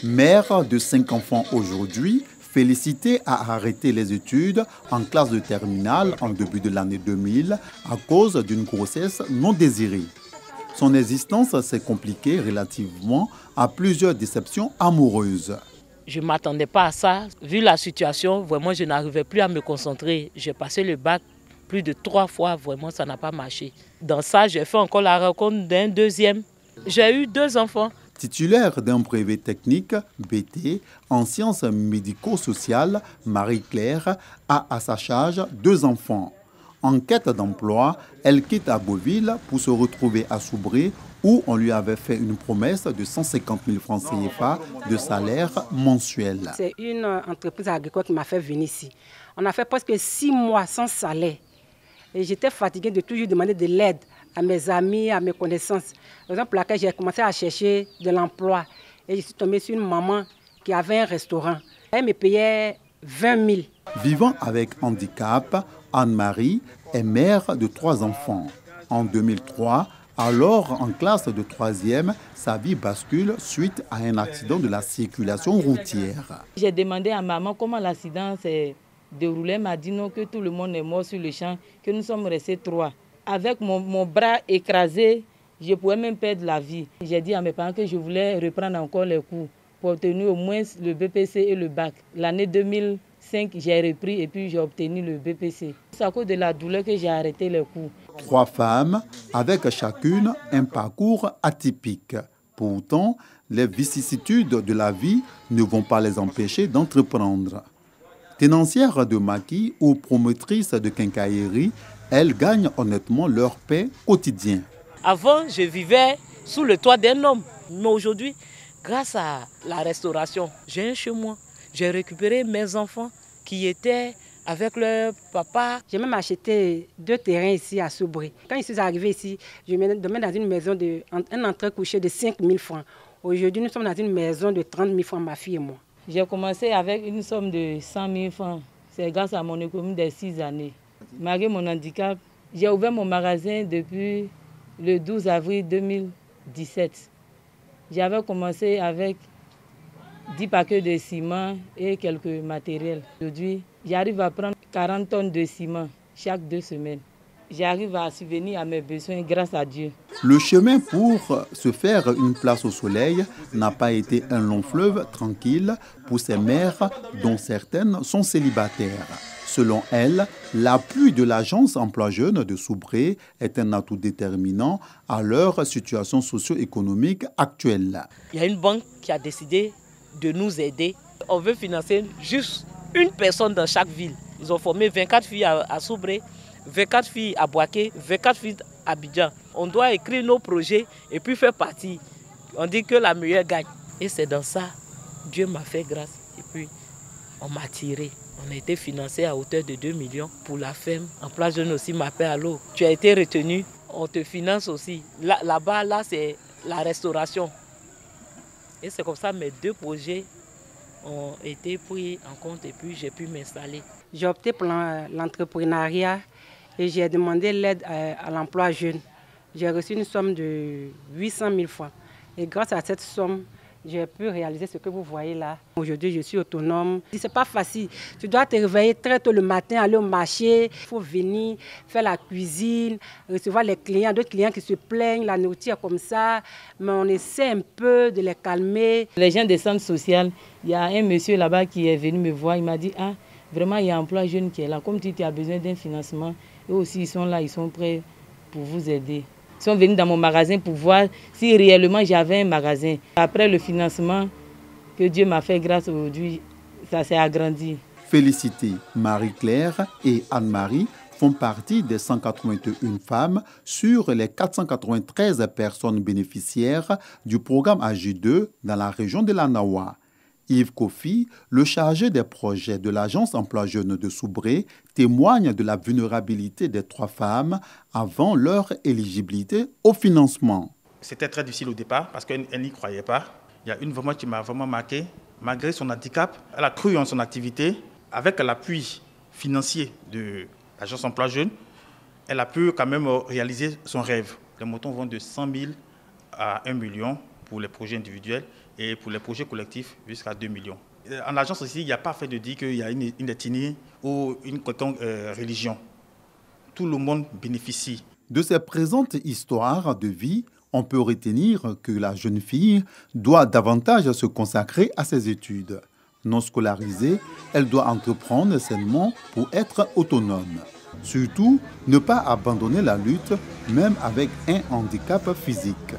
Mère de 5 enfants aujourd'hui, Félicité a arrêté les études en classe de terminale en début de l'année 2000 à cause d'une grossesse non désirée. Son existence s'est compliquée relativement à plusieurs déceptions amoureuses. Je ne m'attendais pas à ça. Vu la situation, vraiment, je n'arrivais plus à me concentrer. J'ai passé le bac plus de 3 fois, vraiment, ça n'a pas marché. Dans ça, j'ai fait encore la rencontre d'un deuxième. J'ai eu 2 enfants. Titulaire d'un brevet technique, BT, en sciences médico-sociales, Marie-Claire a à sa charge 2 enfants. En quête d'emploi, elle quitte Abbeville pour se retrouver à Soubré où on lui avait fait une promesse de 150 000 francs CFA de salaire mensuel. C'est une entreprise agricole qui m'a fait venir ici. On a fait presque 6 mois sans salaire. Et j'étais fatiguée de toujours demander de l'aide à mes amis, à mes connaissances. Raison pour laquelle j'ai commencé à chercher de l'emploi. Et je suis tombée sur une maman qui avait un restaurant. Elle me payait 20 000. Vivant avec handicap, Anne-Marie est mère de 3 enfants. En 2003, alors en classe de 3e, sa vie bascule suite à un accident de la circulation routière. J'ai demandé à maman comment l'accident s'est déroulé. Elle m'a dit non, que tout le monde est mort sur le champ, que nous sommes restés 3. Avec mon bras écrasé, je pouvais même perdre la vie. J'ai dit à mes parents que je voulais reprendre encore les cours pour obtenir au moins le BPC et le bac. L'année 2005, j'ai repris et puis j'ai obtenu le BPC. C'est à cause de la douleur que j'ai arrêté les cours. 3 femmes avec chacune un parcours atypique. Pourtant, les vicissitudes de la vie ne vont pas les empêcher d'entreprendre. Tenancières de maquis ou promotrices de quincaillerie, elles gagnent honnêtement leur pain quotidien. Avant, je vivais sous le toit d'un homme. Mais aujourd'hui, grâce à la restauration, j'ai un chez moi. J'ai récupéré mes enfants qui étaient avec leur papa. J'ai même acheté 2 terrains ici à Soubré. Quand je suis arrivée ici, je me dormais dans une maison un entrée couché de 5 000 francs. Aujourd'hui, nous sommes dans une maison de 30 000 francs, ma fille et moi. J'ai commencé avec une somme de 100 000 francs. C'est grâce à mon économie des 6 années. Malgré mon handicap, j'ai ouvert mon magasin depuis le 12 avril 2017. J'avais commencé avec 10 paquets de ciment et quelques matériels. Aujourd'hui, j'arrive à prendre 40 tonnes de ciment chaque 2 semaines. J'arrive à subvenir à mes besoins grâce à Dieu. Le chemin pour se faire une place au soleil n'a pas été un long fleuve tranquille pour ces mères dont certaines sont célibataires. Selon elle, l'appui de l'agence Emploi Jeunes de Soubré est un atout déterminant à leur situation socio-économique actuelle. Il y a une banque qui a décidé de nous aider. On veut financer juste une personne dans chaque ville. Ils ont formé 24 filles à Soubré, 24 filles à Boaké, 24 filles à Abidjan. On doit écrire nos projets et puis faire partie. On dit que la meilleure gagne. Et c'est dans ça, Dieu m'a fait grâce. Et puis, on m'a tiré. On a été financé à hauteur de 2 millions pour la ferme. Emploi Jeunes aussi m'appelle à l'eau. Tu as été retenu, on te finance aussi. Là-bas, c'est la restauration. Et c'est comme ça mes 2 projets ont été pris en compte et puis j'ai pu m'installer. J'ai opté pour l'entrepreneuriat et j'ai demandé l'aide à l'emploi jeune. J'ai reçu une somme de 800 000 francs. Et grâce à cette somme, j'ai pu réaliser ce que vous voyez là. Aujourd'hui, je suis autonome. Ce n'est pas facile. Tu dois te réveiller très tôt le matin, aller au marché. Il faut venir faire la cuisine, recevoir les clients, d'autres clients qui se plaignent, la nourriture comme ça. Mais on essaie un peu de les calmer. Les gens des centres sociaux, il y a un monsieur là-bas qui est venu me voir. Il m'a dit, ah, vraiment, il y a un emploi jeune qui est là. Comme tu as besoin d'un financement, eux aussi, ils sont là, ils sont prêts pour vous aider. Ils sont venus dans mon magasin pour voir si réellement j'avais un magasin. Après le financement que Dieu m'a fait grâce aujourd'hui, ça s'est agrandi. Félicité, Marie-Claire et Anne-Marie font partie des 181 femmes sur les 493 personnes bénéficiaires du programme AJ2 dans la région de l'Anawa. Yves Kofi, le chargé des projets de l'agence Emploi Jeunes de Soubré, témoigne de la vulnérabilité des 3 femmes avant leur éligibilité au financement. C'était très difficile au départ parce qu'elle n'y croyait pas. Il y a une vraiment qui m'a vraiment marqué. Malgré son handicap, elle a cru en son activité. Avec l'appui financier de l'agence Emploi Jeunes, elle a pu quand même réaliser son rêve. Les montants vont de 100 000 à 1 million pour les projets individuels et pour les projets collectifs jusqu'à 2 millions. En agence aussi, il n'y a pas fait de dire qu'il y a une ethnie ou une quelconque religion. Tout le monde bénéficie. De ces présentes histoires de vie, on peut retenir que la jeune fille doit davantage se consacrer à ses études. Non scolarisée, elle doit entreprendre sainement pour être autonome. Surtout, ne pas abandonner la lutte, même avec un handicap physique.